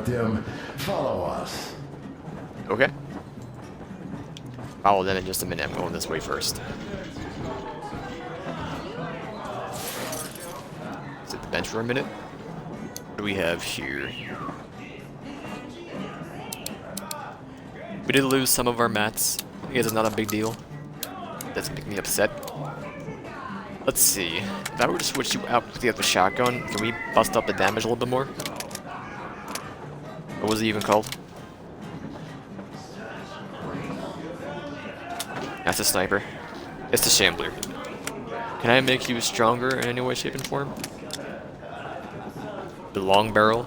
Them, follow us. Okay. Follow them in just a minute. I'm going this way first. Sit the bench for a minute. What do we have here? We did lose some of our mats. I guess it's not a big deal. Doesn't make me upset. Let's see. If I were to switch you out with the other shotgun, can we bust up the damage a little bit more? What was it even called? That's a sniper. It's the shambler. Can I make you stronger in any way, shape, and form? The long barrel.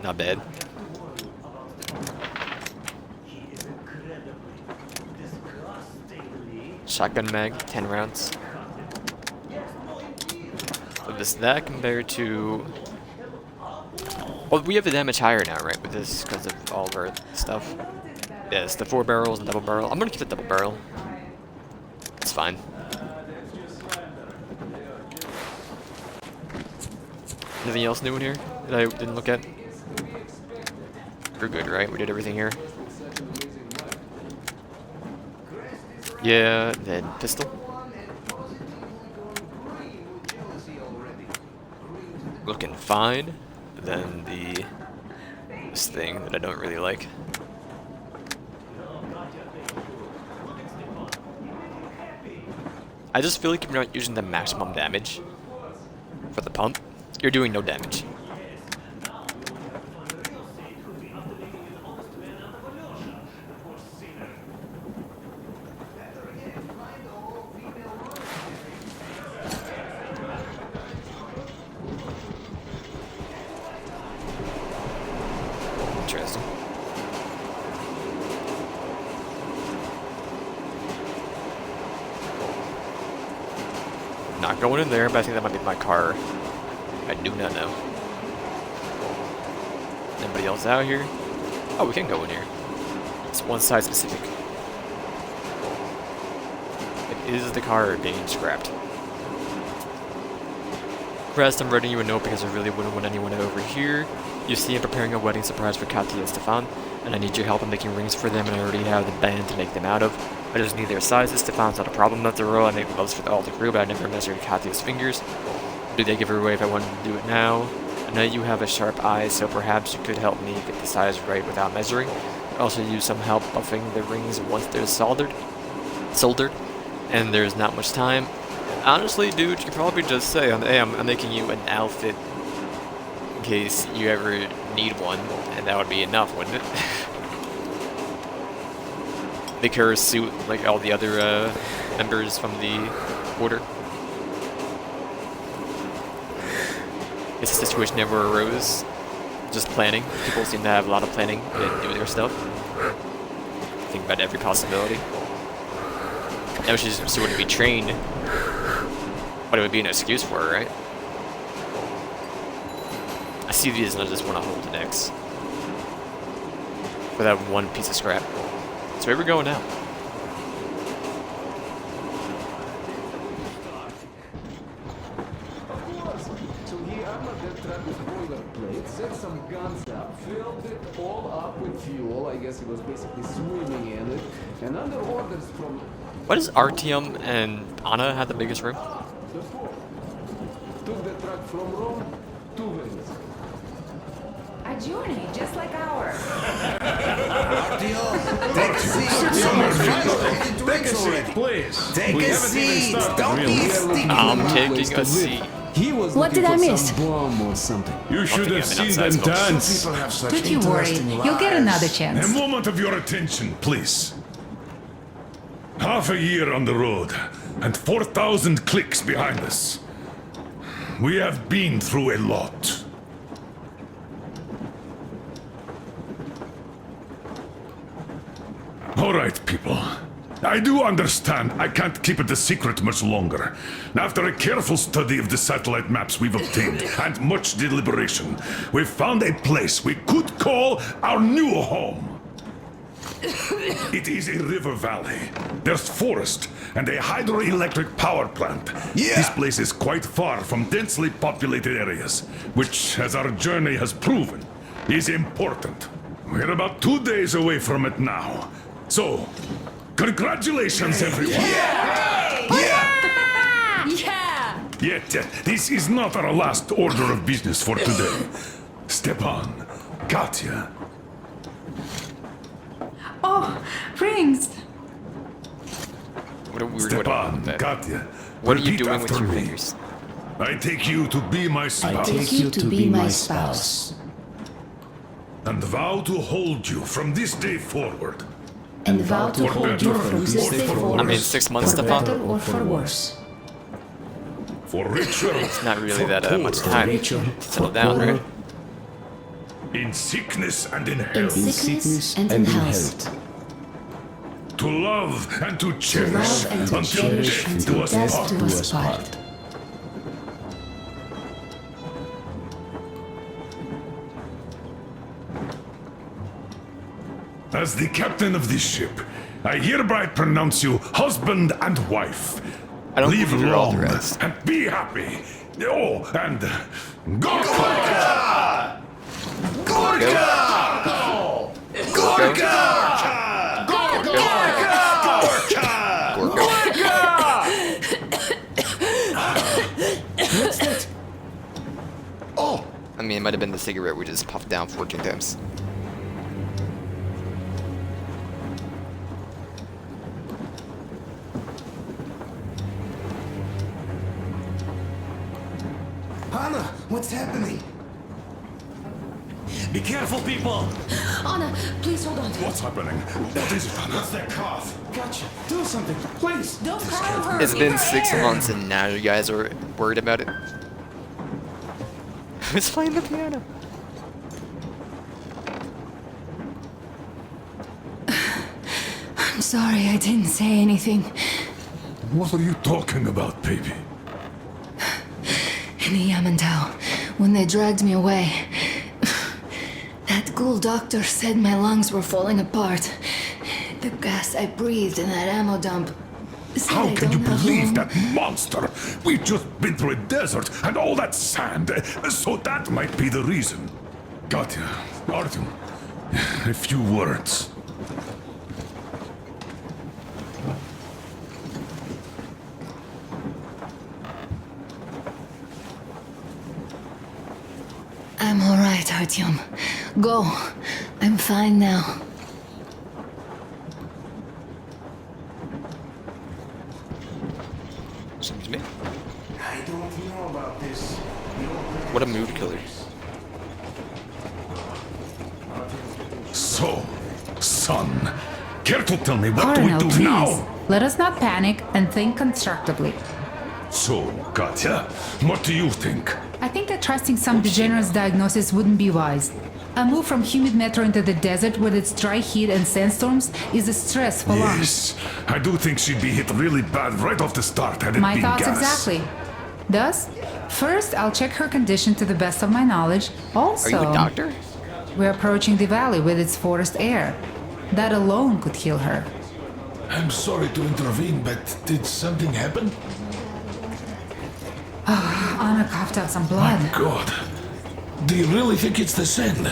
Not bad. Shotgun mag, 10 rounds. So does that compare to... Well, we have the damage higher now, right, with this, because of all of our stuff. Yes, the 4 barrels and double barrel. I'm gonna keep the double barrel. It's fine. Anything else new in here that I didn't look at? We're good, right? We did everything here. Yeah, then pistol. Looking fine. Then this thing that I don't really like. I just feel like if you're not using the maximum damage for the pump, you're doing no damage. Interesting. Not going in there, but I think that might be my car. I do not know. Anybody else out here? Oh, we can go in here. It's one side specific. It is the car being scrapped. Crest, I'm writing you a note because I really wouldn't want anyone over here. You see, I'm preparing a wedding surprise for Katya and Stefan, and I need your help in making rings for them, and I already have the band to make them out of. I just need their sizes. Stefan's not a problem after all. I make gloves for all the crew, but I never measured Katya's fingers. Do they give her away if I wanted to do it now? I know you have a sharp eye, so perhaps you could help me get the size right without measuring. I also use some help buffing the rings once they're soldered, and there's not much time. Honestly, dude, you could probably just say, hey, I'm making you an outfit in case you ever need one, and that would be enough, wouldn't it? Make her a suit like all the other members from the order. It's a situation never arose. Just planning. People seem to have a lot of planning and do their stuff. Think about every possibility. Now she wouldn't be trained, but it would be an excuse for her, right? I see these and I just want to hold an X for that one piece of scrap. So where are we going now? So he armored that truck with boilerplate, set some guns up, filled it all up with fuel. I guess he was basically swimming in it, and under orders from... Why does Artyom and Anna have the biggest room? the port. Took the truck from Rome to Venice. A journey just like ours. Take a seat, please. Take a seat. Don't be sticky. I'm taking a seat. He was What looking did I for miss? some bomb or something. You should have seen outside them folks. dance. People have such Don't you worry, interesting you'll get lives. another A chance. moment of your attention, please. Half a year on the road, and 4,000 clicks behind us. We have been through a lot. All right, people. I do understand I can't keep it a secret much longer. After a careful study of the satellite maps we've obtained, and much deliberation, we've found a place we could call our new home. It is a river valley. There's forest and a hydroelectric power plant. Yeah. This place is quite far from densely populated areas, which, as our journey has proven, is important. We're about 2 days away from it now. So, congratulations, everyone. Yet, this is not our last order of business for today. Stepan, Katya. Oh, rings! What a weird way to Stepan, put that. Katya. What are you repeat doing with after your me. fingers? I take you to be my I spouse. take you to be my spouse. And vow to hold you from this day forward. And vow to For hold better you from this or day for forward. I mean, 6 months, for Stefan. better or for worse. For richer, It's not really for that much poorer. time richer, to settle for down, poorer. right? In sickness and in In health. sickness and in health. To love and to To cherish love and to until cherish death until do us death part. do us part. As the captain of this ship, I hereby pronounce you husband and wife. I don't Live believe you're long authorized. and be happy. Oh, and Gorka! Gorka! Oh, I mean, it might have been the cigarette we just puffed down 14 times. Anna, what's happening? Be careful, people! Anna, please hold on. What's happening? What is it, Anna? What's that cough? Gotcha. Do something, please. Don't crowd her. It's Leave been her 6 air. months and now you guys are worried about it. Who's playing the piano? I'm sorry I didn't say anything. What are you talking about, baby? In the Yamantau, when they dragged me away, that ghoul doctor said my lungs were falling apart. The gas I breathed in that ammo dump. said How I can you don't have believe long- that monster? We've just been through a desert and all that sand, so that might be the reason. Katya, Artyom, a few words. I'm all right, Artyom. Go. I'm fine now. Seems to me. I don't know about this. What a mood killer. So, son, care to tell me what Colonel, do we do please. now? Let us not panic and think constructively. So, Katya, what do you think? I think that trusting some degenerate's diagnosis wouldn't be wise. A move from humid metro into the desert with its dry heat and sandstorms is a stress for lungs. Yes, I do think she'd be hit really bad right off the start had it My been thoughts gas. exactly. Thus, first I'll check her condition to the best of my knowledge. Also, Are you a doctor? we're approaching the valley with its forest air. That alone could heal her. I'm sorry to intervene, but did something happen? Anna coughed out some blood. God. Do you really think it's the sand?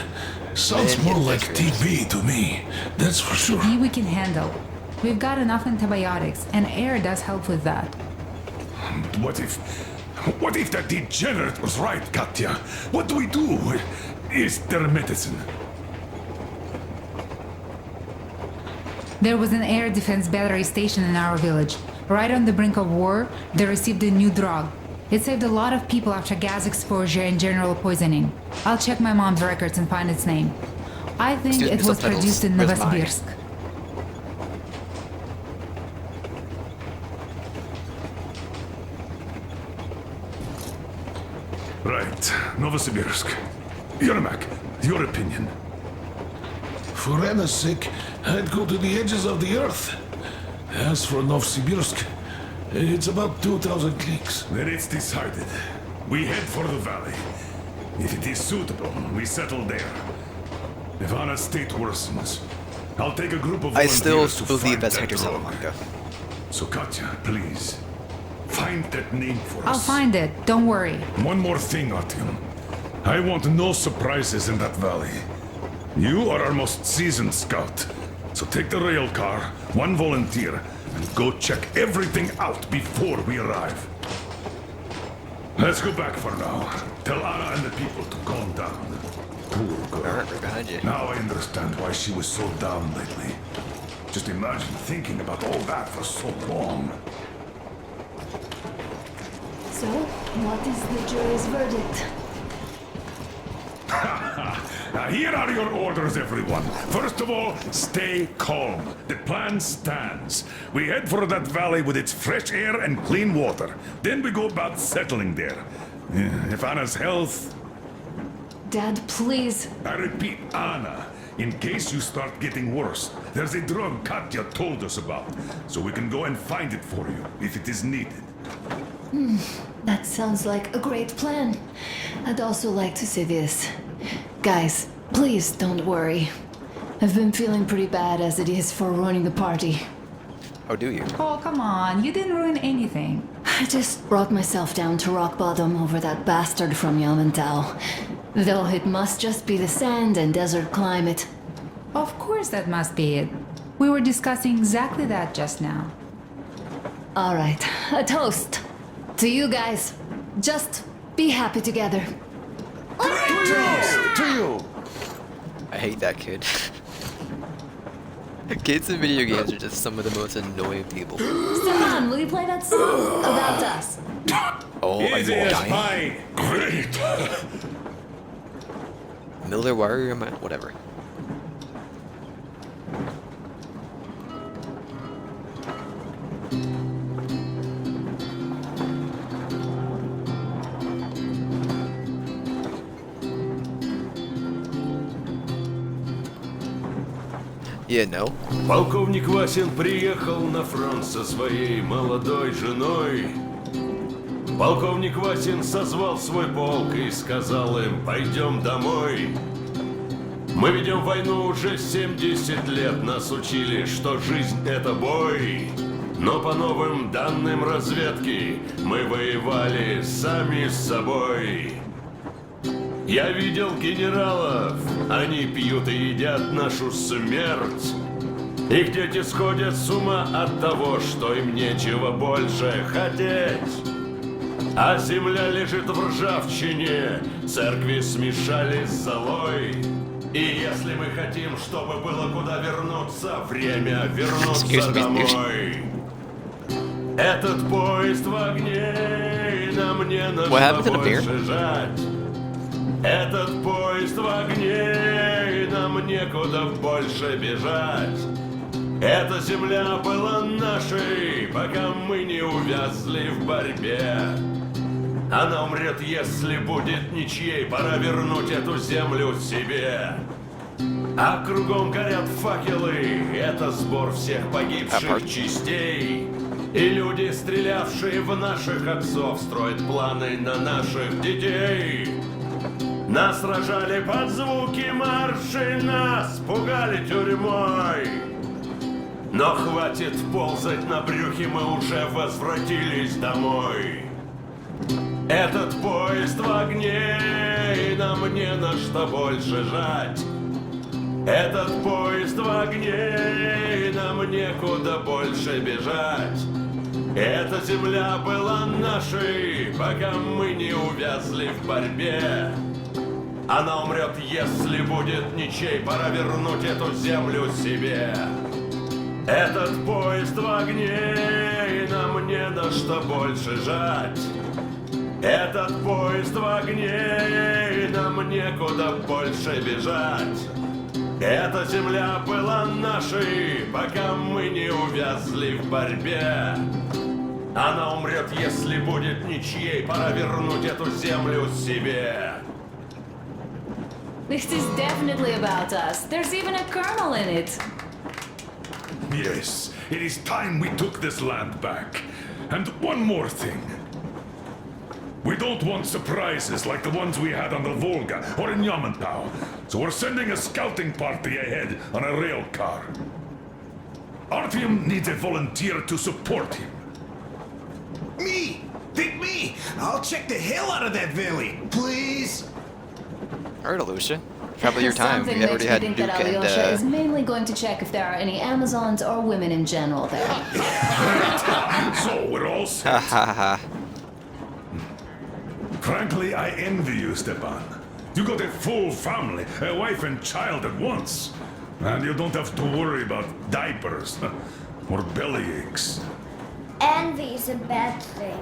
Sounds Man, more yeah, like that's right. TB to me. That's for sure. We can handle. We've got enough antibiotics, and air does help with that. What if that degenerate was right, Katya? What do we do? Is there medicine? There was an air defense battery station in our village. Right on the brink of war, they received a new drug. It saved a lot of people after gas exposure and general poisoning. I'll check my mom's records and find its name. I think Excuse me, it was subtitles. produced in Where's mine? Novosibirsk. Right, Novosibirsk. Yermak, your opinion. For Anna's sake, I'd go to the edges of the earth. As for Novosibirsk, it's about 2,000 clicks. Then it's decided. We head for the valley. If it is suitable, we settle there. If Anna's state worsens, I'll take a group of I still volunteers to believe find that's that Hector drug. Salamanca. So Katya, please, find that name for I'll us. find it. Don't worry. One more thing, Artyom. I want no surprises in that valley. You are our most seasoned scout. So take the rail car, one volunteer, and go check everything out before we arrive. Let's go back for now. Tell Anna and the people to calm down. Poor girl. Alright, right behind you. Now I understand why she was so down lately. Just imagine thinking about all that for so long. So, what is the jury's verdict? Now here are your orders, everyone. First of all, stay calm. The plan stands. We head for that valley with its fresh air and clean water. Then we go about settling there. If Anna's health... Dad, please. I repeat, Anna, in case you start getting worse, there's a drug Katya told us about, so we can go and find it for you, if it is needed. That sounds like a great plan. I'd also like to say this. Guys, please don't worry. I've been feeling pretty bad as it is for ruining the party. Oh, do you? Oh, come on. You didn't ruin anything. I just brought myself down to rock bottom over that bastard from Yelmental. Though it must just be the sand and desert climate. Of course that must be it. We were discussing exactly that just now. Alright, a toast. To you guys. Just be happy together. To you! I hate that kid. Kids in video games are just some of the most annoying people. Stefan, will you play that song about us? Oh, I'm dying. Great! Miller, why are you in my... whatever. Yeah, no. Полковник Васин приехал на фронт со своей молодой женой. Полковник Васин созвал свой полк и сказал им: пойдем домой. Мы ведем войну уже 70 лет, нас учили, что жизнь это бой. Но по новым данным разведки мы воевали сами с собой. Я видел генералов, они пьют и едят нашу смерть. Их дети сходят с ума от того, что им нечего больше хотеть. А земля лежит в ржавчине, церкви смешались с золой. И если мы хотим, чтобы было куда вернуться, время вернуться домой. Этот поезд в огне, и нам не на что больше жать. Этот поезд в огне, и нам некуда больше бежать. Эта земля была нашей, пока мы не увязли в борьбе. Она умрет, если будет ничьей, пора вернуть эту землю себе. А кругом горят факелы, это сбор всех погибших частей. И люди, стрелявшие в наших отцов, строят планы на наших детей. Нас сражали под звуки маршей, нас пугали тюрьмой. Но хватит ползать на брюхе, мы уже возвратились домой. Этот поезд в огне, и нам не на что больше жать. Этот поезд в огне, и нам некуда больше бежать. Эта земля была нашей, пока мы не увязли в борьбе. Она умрет, если будет ничей, пора вернуть эту землю себе. Этот поезд в огне, и нам не на что больше жать. Этот поезд в огне, и нам некуда больше бежать. Эта земля была нашей, пока мы не увязли в борьбе. Она умрет, если будет ничьей, пора вернуть эту землю себе. This is definitely about us. There's even a colonel in it. Yes, it is time we took this land back. And one more thing. We don't want surprises like the ones we had on the Volga or in Yamantau. So we're sending a scouting party ahead on a rail car. Artyom needs a volunteer to support him. Me! Pick me! I'll check the hell out of that valley, please! Alright, Alyosha. Probably your time. Something We makes already me had think Duke that Alyosha and, is mainly going to check if there are any Amazons or women in general there. So we're all set. Haha. Frankly, I envy you, Stepan. You got a full family, a wife and child at once. And you don't have to worry about diapers or belly aches. Envy is a bad thing.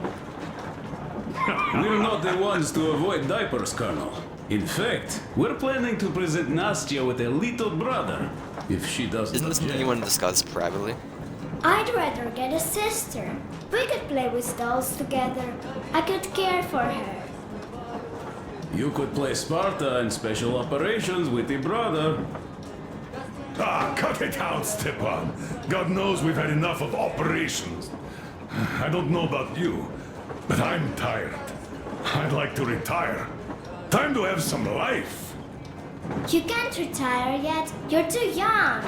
We're not the ones to avoid diapers, Colonel. In fact, we're planning to present Nastya with a little brother, if she doesn't Isn't this something you object. want to discuss privately? I'd rather get a sister. We could play with dolls together. I could care for her. You could play Sparta and special operations with your brother. Ah, cut it out, Stepan. God knows we've had enough of operations. I don't know about you, but I'm tired. I'd like to retire. Time to have some life. You can't retire yet. You're too young.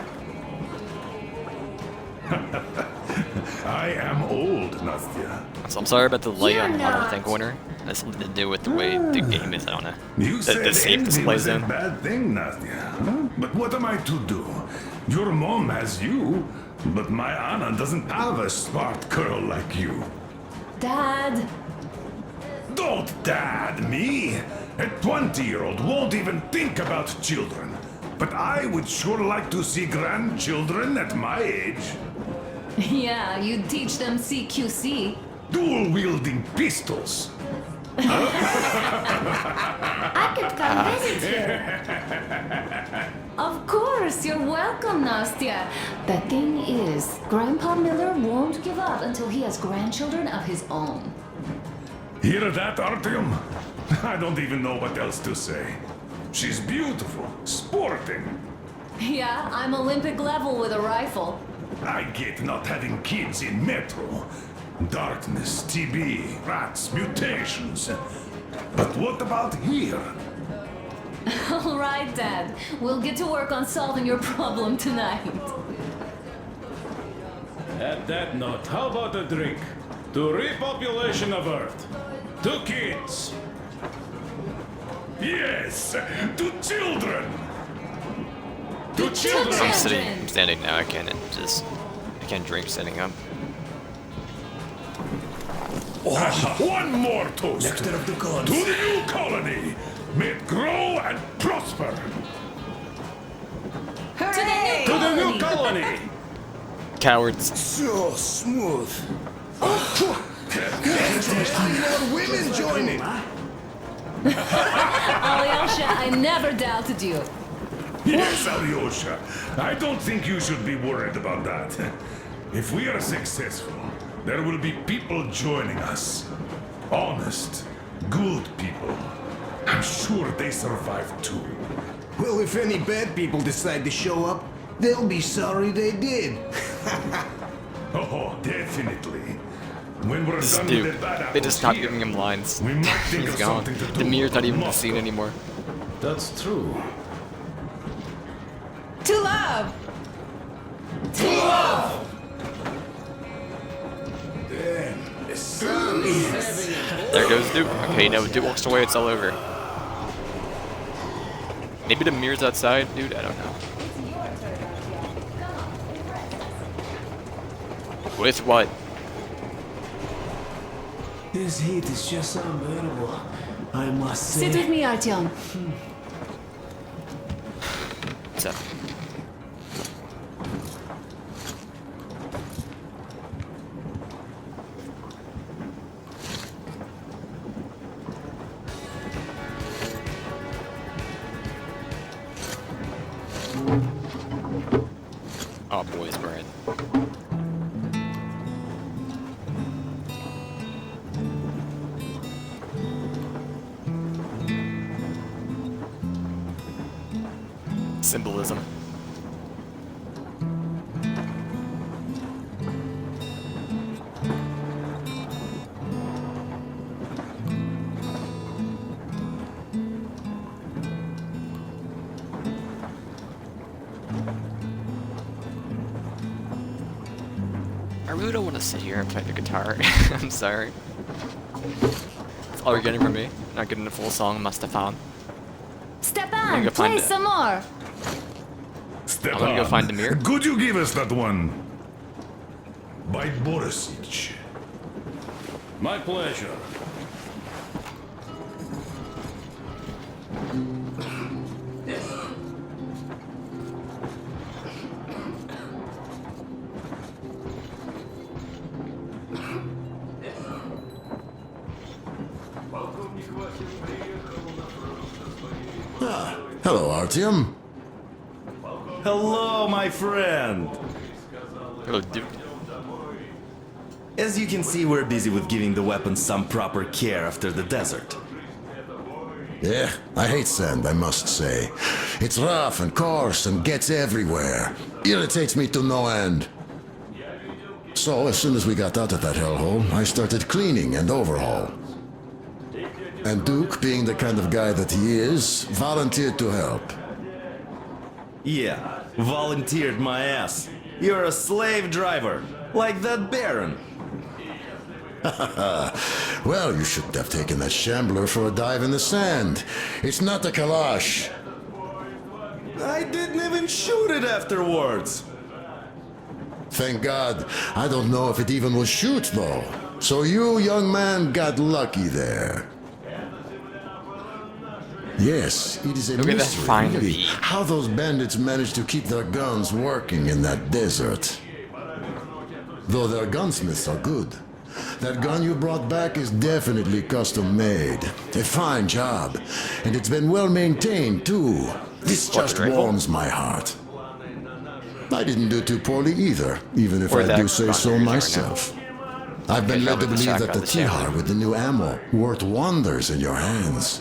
I am old, Nastya. So I'm sorry about the delay You're on Modern not. Think Winner. That's something to do with the way the game is, I don't know. You said the safe envy display was a zone. bad thing, Nastya. Huh? But what am I to do? Your mom has you, but my Anna doesn't have a smart girl like you. Dad! Don't dad me! A 20-year-old won't even think about children. But I would sure like to see grandchildren at my age. Yeah, you'd teach them CQC. Dual-wielding pistols. I could come visit you. Of course, you're welcome, Nastya. The thing is, Grandpa Miller won't give up until he has grandchildren of his own. Hear that, Artyom? I don't even know what else to say. She's beautiful, sporting. Yeah, I'm Olympic level with a rifle. I get not having kids in Metro. Darkness, TB, rats, mutations. But what about here? All right, Dad. We'll get to work on solving your problem tonight. At that note, how about a drink? To repopulation of Earth. To kids. Yes, to children. To children. I'm sitting, I'm standing now. I can't drink sitting up. One more toast. Nectar of the gods. To the new colony. May it grow and prosper. To the To the new colony. Cowards. So smooth. More women joining. Alyosha, I never doubted you. Yes, Alyosha. I don't think you should be worried about that. If we are successful, there will be people joining us. Honest, good people. I'm sure they survive too. Well, if any bad people decide to show up, they'll be sorry they did. Oh, definitely. When we're This done dude, with the bad they just apples stopped here, giving him lines. we might think He's of gone. something to do The mirror's not even in the about scene Moscow. anymore. That's true. To love! The sun is... There goes Duke. Okay, now Duke walks away, it's all over. Maybe the mirror's outside, dude? I don't know. With what? This heat is just unbearable, I must Sit with me, Artyom. What's up? Oh, boys, Brian. Symbolism. really don't want to sit here and play the guitar. I'm sorry. That's all you're getting from me. Not getting a full song, Mustafan. Stepan, go find play it. some more. Step I'm gonna go on. find Demir. Could you give us that one? By Borisic. My pleasure. Hello, Artyom. Hello, my friend. Hello, dude. As you can see, we're busy with giving the weapons some proper care after the desert. Yeah, I hate sand, I must say. It's rough and coarse and gets everywhere. Irritates me to no end. So, as soon as we got out of that hellhole, I started cleaning and overhaul. And Duke, being the kind of guy that he is, volunteered to help. Yeah, volunteered my ass. You're a slave driver, like that Baron. Well, you shouldn't have taken that shambler for a dive in the sand. It's not a Kalash. I didn't even shoot it afterwards. Thank God. I don't know if it even will shoot, though. So you, young man, got lucky there. Yes, it is a Look at that mystery, fine really, V. how those bandits managed to keep their guns working in that desert. Though their gunsmiths are good. That gun you brought back is definitely custom made. A fine job. And it's been well maintained, too. This just warms my heart. I didn't do too poorly either, even if Or I that do say gun so you're using right myself. I've been led to the believe that shotgun, the the shotgun. Tihar with the new ammo worked wonders in your hands.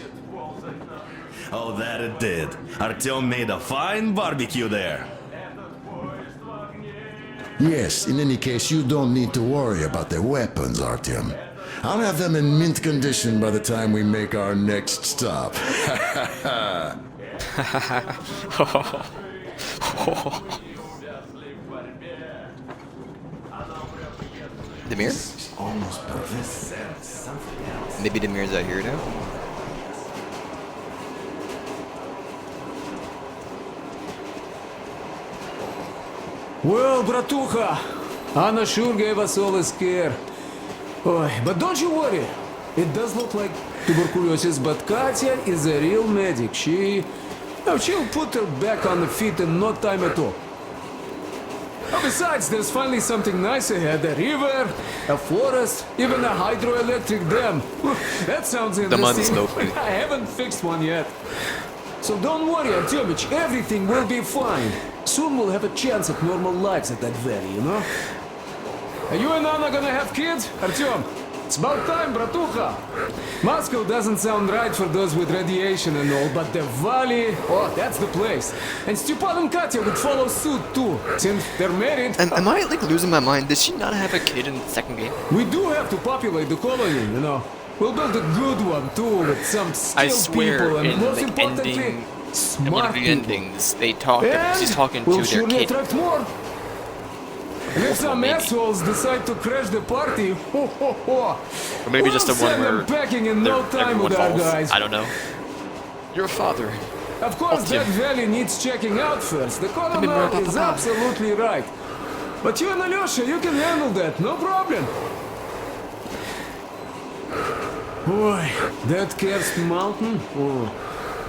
Oh, that it did. Artyom made a fine barbecue there. Yes, in any case, you don't need to worry about their weapons, Artyom. I'll have them in mint condition by the time we make our next stop. Demir? Almost perfect. Something else. Maybe Demir's out here now? Well, bratucha, Anna sure gave us all a scare. Oy, but don't you worry. It does look like tuberculosis, but Katya is a real medic. She'll put her back on the feet in no time at all. Oh, besides, there's finally something nice ahead. A river, a forest, even a hydroelectric dam. That sounds The month's interesting. open. I haven't fixed one yet. So don't worry, Artyomich, everything will be fine. Soon we'll have a chance at normal lives at that valley, you know? Are you and Anna gonna have kids, Artyom? It's about time, bratucha. Moscow doesn't sound right for those with radiation and all, but the valley, oh, that's the place. And Stepan and Katya would follow suit too, since they're married. Am I like losing my mind? Did she not have a kid in the second game? We do have to populate the colony, you know. We'll build a good one too, with some I skilled swear, people and in most the importantly, ending, in one smart of the people. endings, they talk. And She's talking to we'll their surely kid. attract more. And if some maybe. assholes decide to crash the party, ho ho ho! Or maybe we'll just a one send where them packing in no time everyone with our falls. guys. I don't know. Your father. Of course, Optim. that valley needs checking out first. The Remember, colonel is Papa. absolutely right. But you and Alyosha, you can handle that, no problem. Boy, that Kerst mountain? Oh.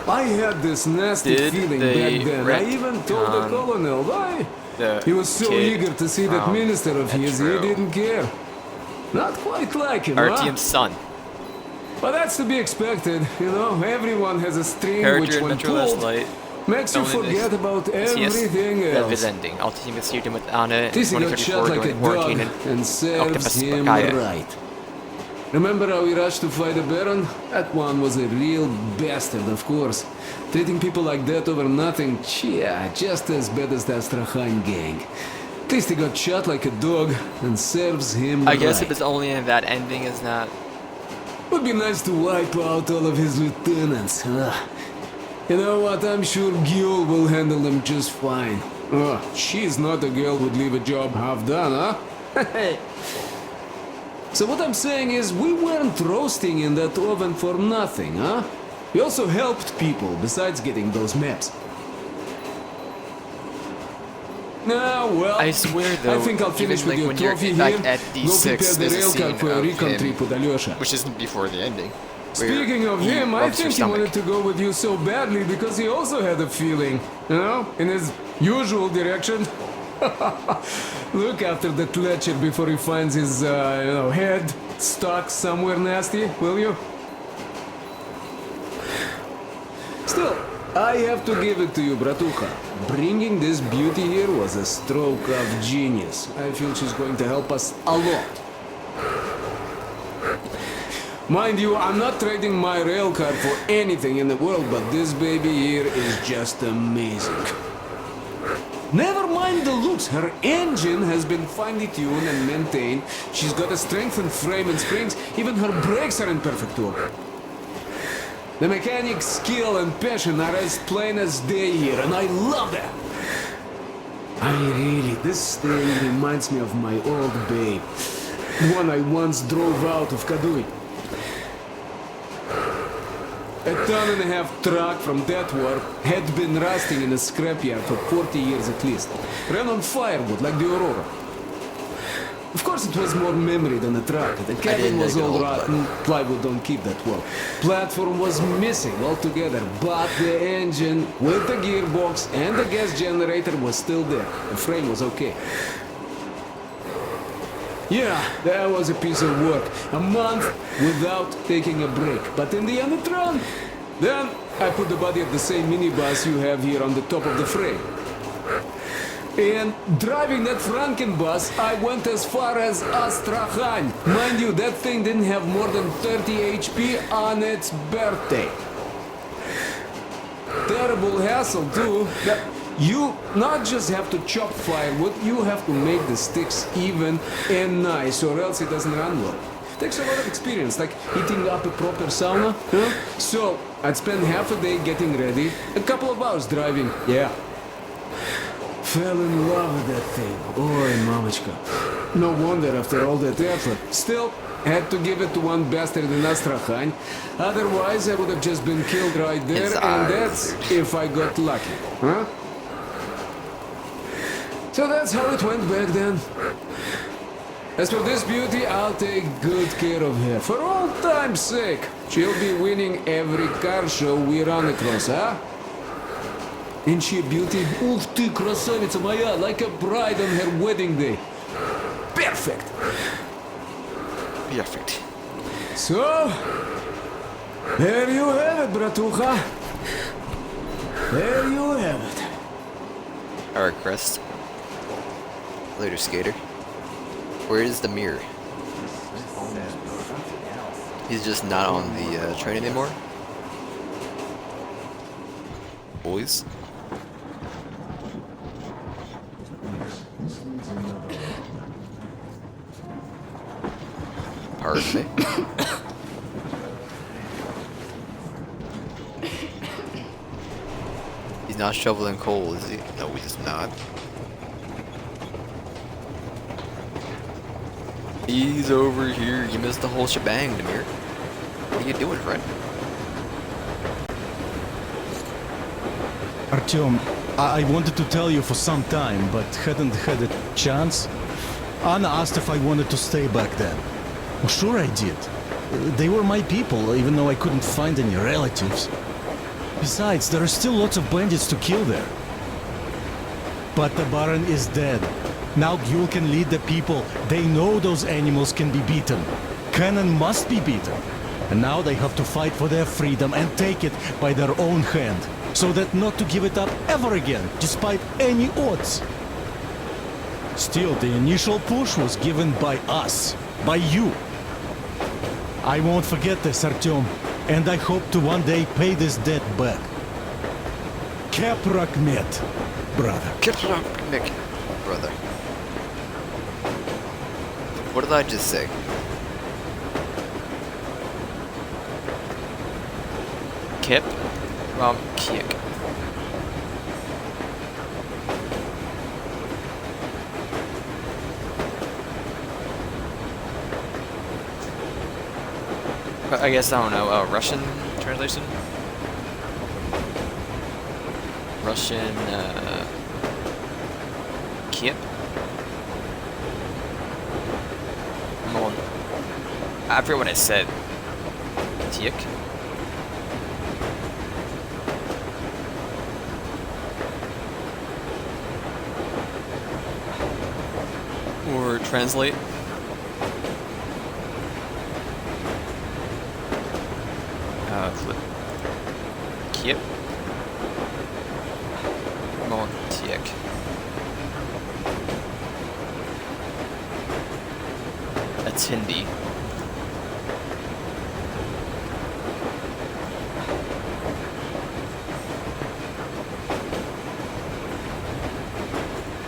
I had this nasty Did feeling they back then. I even told the retcon colonel why. The He was so kid eager to see that from minister of his, he Metro. didn't care. Not quite like him, Artyom's huh? son. But that's to be expected, you know. Everyone has a string Character which, in when Metro Last pulled, Light. makes you Only forget this. about Yes, everything That was else. ending. Ultimate Seedom with Anna in This got shot 2034 like a during dog quarantine and serves Octopus him Gaia. right. Remember how we rushed to fight the Baron? That one was a real bastard, of course. Treating people like that over nothing, yeah, just as bad as the Astrakhan gang. At least he got shot like a dog and serves him I guess right. if it's only in that ending, is not. Would be nice to wipe out all of his lieutenants. You know what? I'm sure Gyul will handle them just fine. She's not a girl who'd leave a job half done, huh? So what I'm saying is, we weren't roasting in that oven for nothing, huh? We also helped people, besides getting those maps. Ah, well, I swear though, I think I'll finish even, with your when you're, trophy like, here. at Go D6, prepare the there's a rail scene car for a of recon him, trip with Alyosha. which isn't before the ending. where Speaking of he him, I rubs your think he stomach. wanted to go with you so badly because he also had a feeling, you know, in his usual direction. Look after the Fletcher before he finds his, head stuck somewhere nasty, will you? Still, I have to give it to you, Bratucha. Bringing this beauty here was a stroke of genius. I feel she's going to help us a lot. Mind you, I'm not trading my rail car for anything in the world, but this baby here is just amazing. Never mind the looks, her engine has been finely tuned and maintained. She's got a strengthened frame and springs, even her brakes are in perfect order. The mechanic's skill and passion are as plain as day here, and I love that. This thing reminds me of my old babe. The one I once drove out of Kadui. A ton-and-a-half truck from that war had been rusting in a scrapyard for 40 years at least. Ran on firewood like the Aurora. Of course it was more memory than a truck. The cabin was all rotten, plywood don't keep that well. Platform was missing altogether, but the engine with the gearbox and the gas generator was still there. The frame was okay. Yeah, that was a piece of work. A month without taking a break. But in the end it ran. Then I put the body of the same minibus you have here on the top of the frame. And driving that Frankenbus, I went as far as Astrakhan. Mind you, that thing didn't have more than 30 HP on its birthday. Terrible hassle too. You not just have to chop firewood, you have to make the sticks even and nice, or else it doesn't run well. Takes a lot of experience, like heating up a proper sauna, huh? So, I'd spend half a day getting ready, a couple of hours driving, yeah. Fell in love with that thing. Oi, mamachka. No wonder after all that effort. Still, had to give it to one bastard in Astrakhan. Otherwise, I would have just been killed right there, and that's if I got lucky, huh? So that's how it went back then. As for this beauty, I'll take good care of her. For old time's sake, she'll be winning every car show we run across, huh? Ain't she a beauty? Ух ты, красавица моя, like a bride on her wedding day. Perfect. Perfect. So, there you have it, Bratucha. There you have it. Alright, Crest. Later, skater. Where is the mirror? He's just not on the train anymore? Boys? Pardon me? He's not shoveling coal, is he? No, he's not. He's over here. You missed the whole shebang, Demir. What are you doing, friend? Artyom, I wanted to tell you for some time, but hadn't had a chance. Anna asked if I wanted to stay back then. Well, sure I did. They were my people, even though I couldn't find any relatives. Besides, there are still lots of bandits to kill there. But the Baron is dead. Now Gyul can lead the people. They know those animals can be beaten. Cannon must be beaten. And now they have to fight for their freedom and take it by their own hand. So that not to give it up ever again, despite any odds. Still, the initial push was given by us. By you. I won't forget this, Artyom. And I hope to one day pay this debt back. Kaprakmet, brother. Kaprakmet, brother. What did I just say? Kip? Kick. I guess, I don't know, Russian translation? Russian, Kip? Well, I forget what I said. Tiek? Or translate? Flip. Kip? Tiek. Attendee.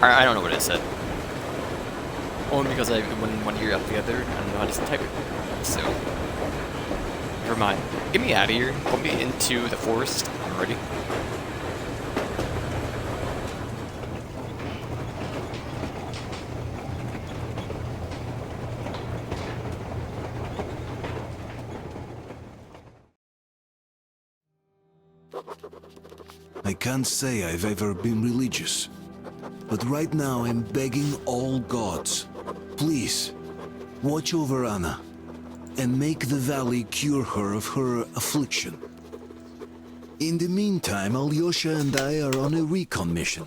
I don't know what it said. Only because when one ear out the other, I don't know how to type it. So, never mind. Get me out of here. Put me into the forest already. I can't say I've ever been religious, but right now I'm begging all gods, please, watch over Anna, and make the valley cure her of her affliction. In the meantime, Alyosha and I are on a recon mission.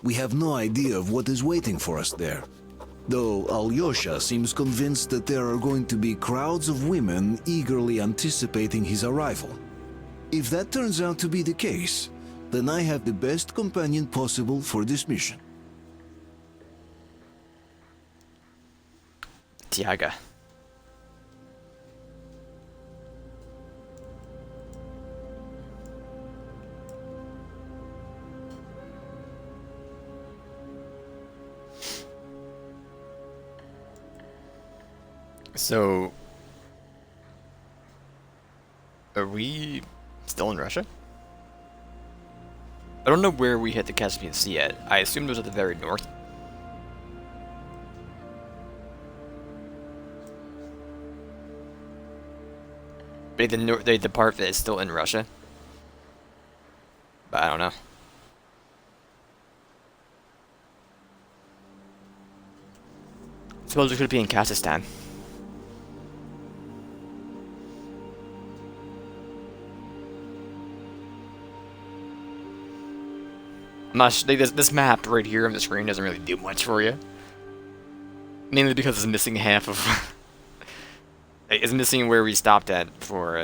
We have no idea of what is waiting for us there, though Alyosha seems convinced that there are going to be crowds of women eagerly anticipating his arrival. If that turns out to be the case, then I have the best companion possible for this mission. Tiaga. So, are we still in Russia? I don't know where we hit the Caspian Sea at. I assume it was at the very north. But the part that is still in Russia. But I don't know. Suppose it could be in Kazakhstan. This map right here on the screen doesn't really do much for you. Mainly because it's missing half of... it's missing where we stopped at for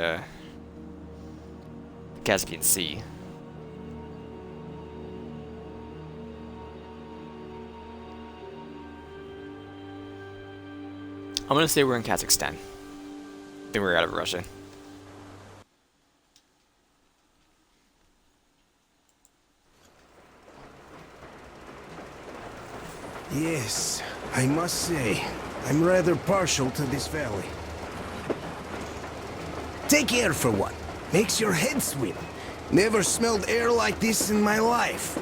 the Caspian Sea. I'm gonna say we're in Kazakhstan. I think we're out of Russia. Yes, I must say, I'm rather partial to this valley. Take air for one. Makes your head swim. Never smelled air like this in my life.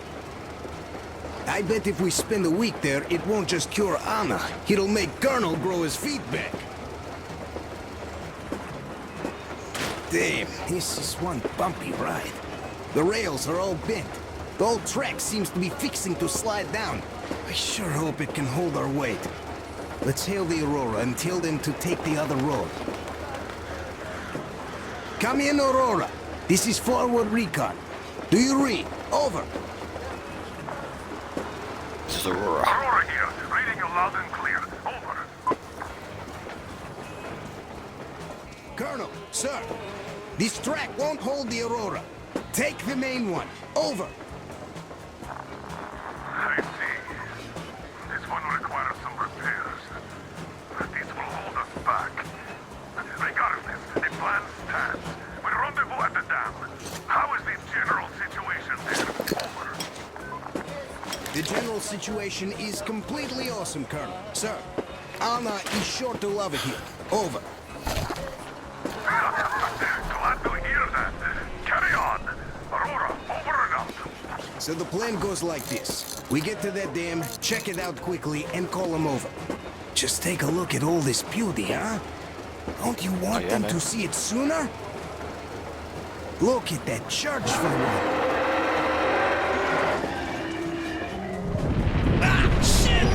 I bet if we spend a week there, it won't just cure Anna. It'll make Colonel grow his feet back. Damn, this is one bumpy ride. The rails are all bent. The whole track seems to be fixing to slide down. I sure hope it can hold our weight. Let's hail the Aurora and tell them to take the other road. Come in, Aurora. This is forward recon. Do you read? Over. This is Aurora. Aurora here. Reading you loud and clear. Over. Colonel, sir. This track won't hold the Aurora. Take the main one. Over. I see. This one requires some repairs. This will hold us back. Regardless, the plan stands. We rendezvous at the dam. How is the general situation there? Over. The general situation is completely awesome, Colonel. Sir, Anna is sure to love it here. Over. Glad to hear that. Carry on. Aurora, over and out. So the plan goes like this. We get to that dam, check it out quickly, and call them over. Just take a look at all this beauty, huh? Don't you want them to see it sooner? Look at that church for one. Ah, shit!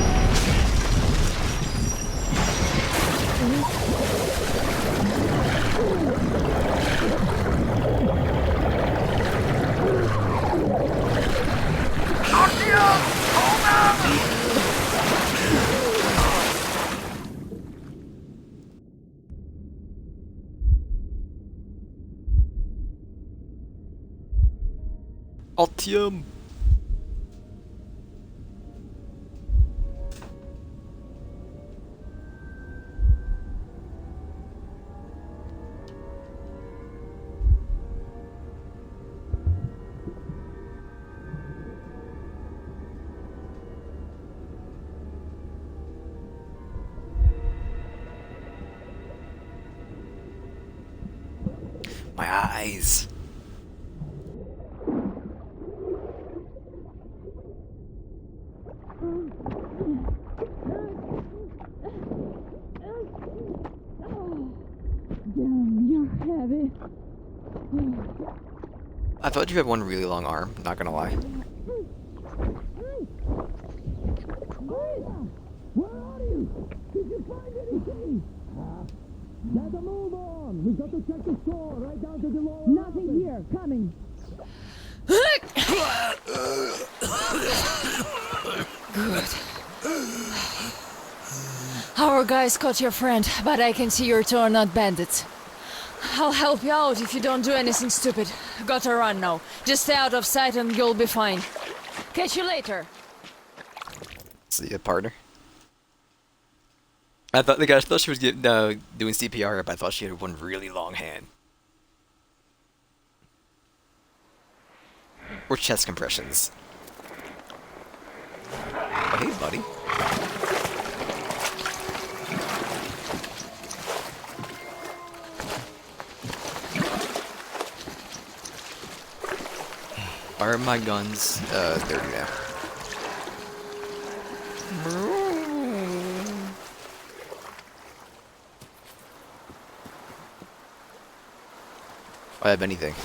Altium! My eyes! I thought you had one really long arm, not gonna lie. Where are you? Did you find anything? Gotta move on. We got to check the store right down to the lower. Nothing here. Coming. Good. Our guys caught your friend, but I can see your two are not bandits. I'll help you out if you don't do anything stupid. Gotta run now. Just stay out of sight and you'll be fine. Catch you later. See ya, partner. I thought she was doing CPR, but I thought she had one really long hand. Or chest compressions. Oh, hey, buddy. Are my guns dirty now? I have anything.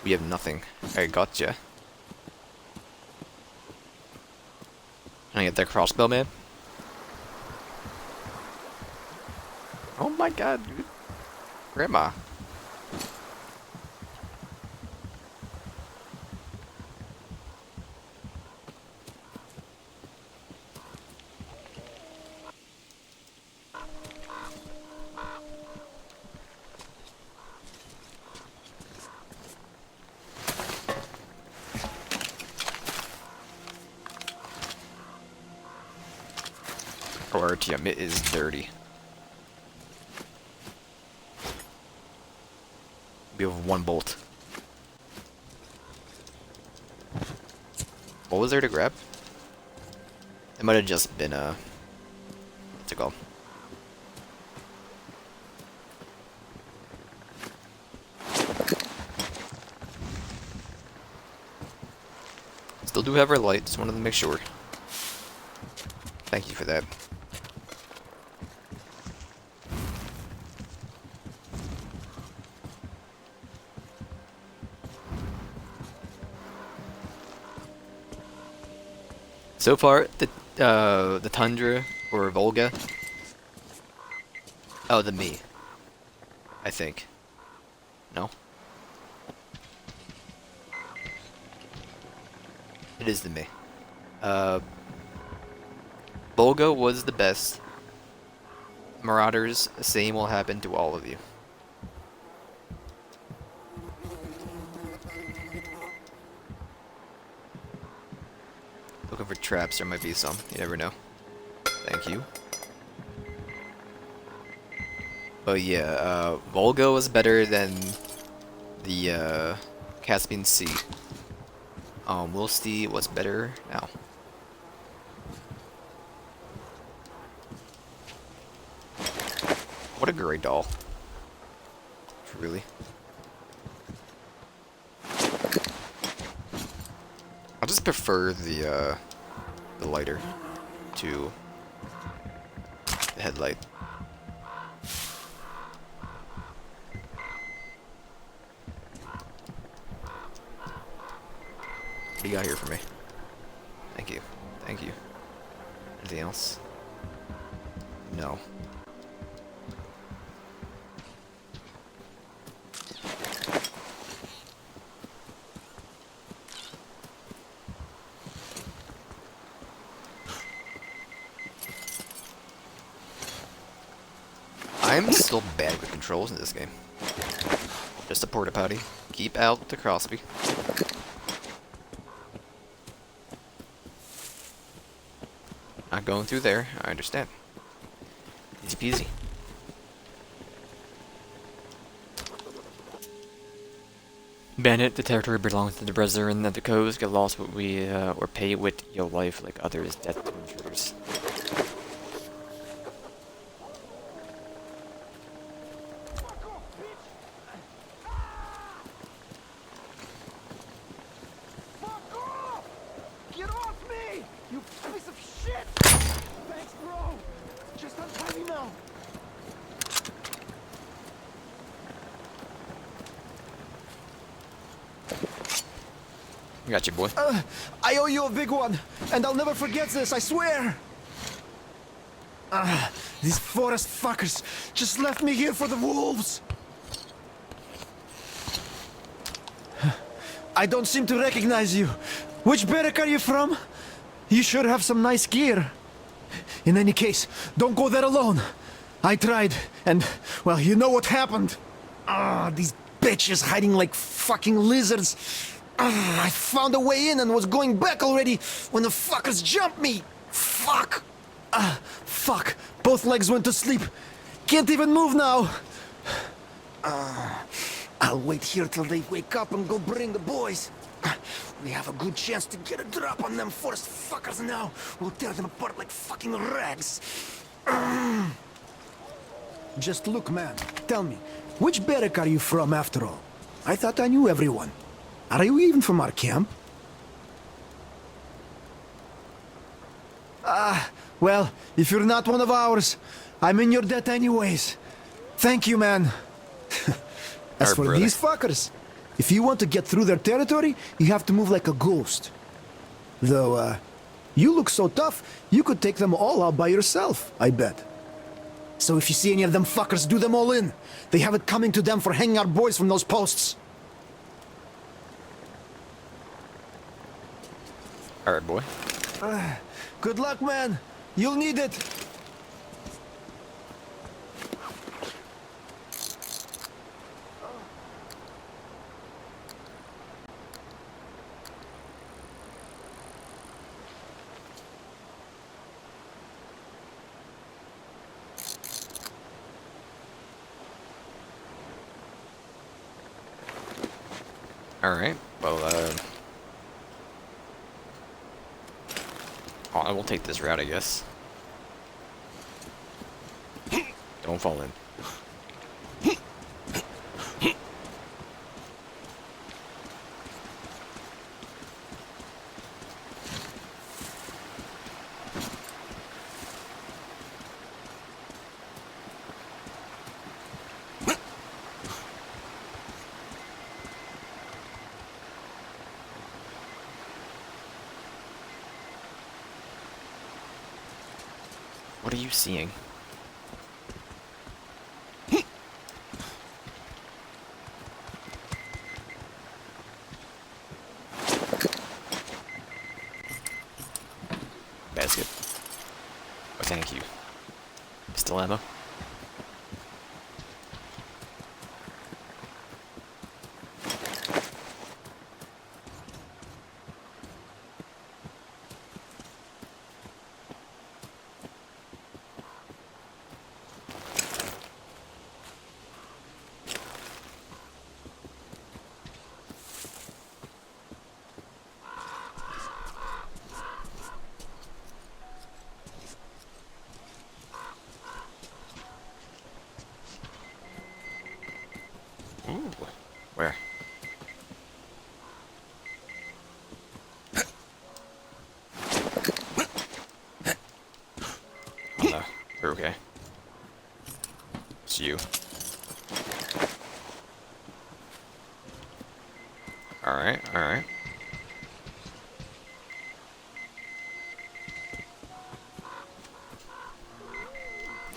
We have nothing. I gotcha. Can I get that crossbow, man? Oh my god, dude. Grandma. RTM, it is dirty. We have one bolt. What was there to grab? It might have just been what's it called? Still do have our light, just wanted to make sure. Thank you for that. So far, the Tundra or Volga. Oh, the Me. I think. No. It is the Me. Volga was the best. Marauders, same will happen to all of you. Looking for traps, there might be some. You never know. Thank you. Oh yeah, Volga was better than the Caspian Sea. We'll see what's better now. What a great doll. Truly. I just prefer the lighter to the headlight. What do you got here for me? Thank you. Thank you. Anything else? No. I'm still bad with controls in this game. Just a porta potty. Keep out the crossby. Not going through there, I understand. Easy peasy. Bandit, the territory belongs to the Brethren of the Coast. Get lost what we or pay with your life like others. Death to intruders. Get off me! You piece of shit! Thanks, bro! Just untie me now! Got you, boy. I owe you a big one, and I'll never forget this, I swear! These forest fuckers just left me here for the wolves! I don't seem to recognize you. Which barrack are you from? You sure have some nice gear. In any case, don't go there alone. I tried, and, well, you know what happened. These bitches hiding like fucking lizards. I found a way in and was going back already when the fuckers jumped me. Fuck. Fuck. Both legs went to sleep. Can't even move now. I'll wait here till they wake up and go bring the boys. We have a good chance to get a drop on them forest fuckers now. We'll tear them apart like fucking rags. Just look, man. Tell me, which barrack are you from after all? I thought I knew everyone. Are you even from our camp? Well, if you're not one of ours, I'm in your debt anyways. Thank you, man. As for brother. these fuckers, if you want to get through their territory, you have to move like a ghost. Though, you look so tough, you could take them all out by yourself, I bet. So if you see any of them fuckers, do them all in. They have it coming to them for hanging our boys from those posts. Alright, boy. Good luck, man. You'll need it. Alright, well, I will take this route, I guess. Don't fall in. What are you seeing? Basket. Oh, thank you. Pistol ammo.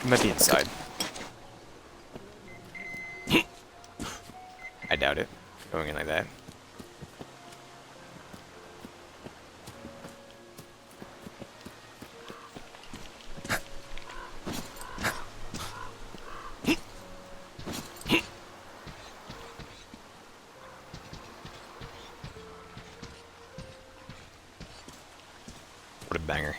It might be inside. I doubt it. Going in like that. What a banger.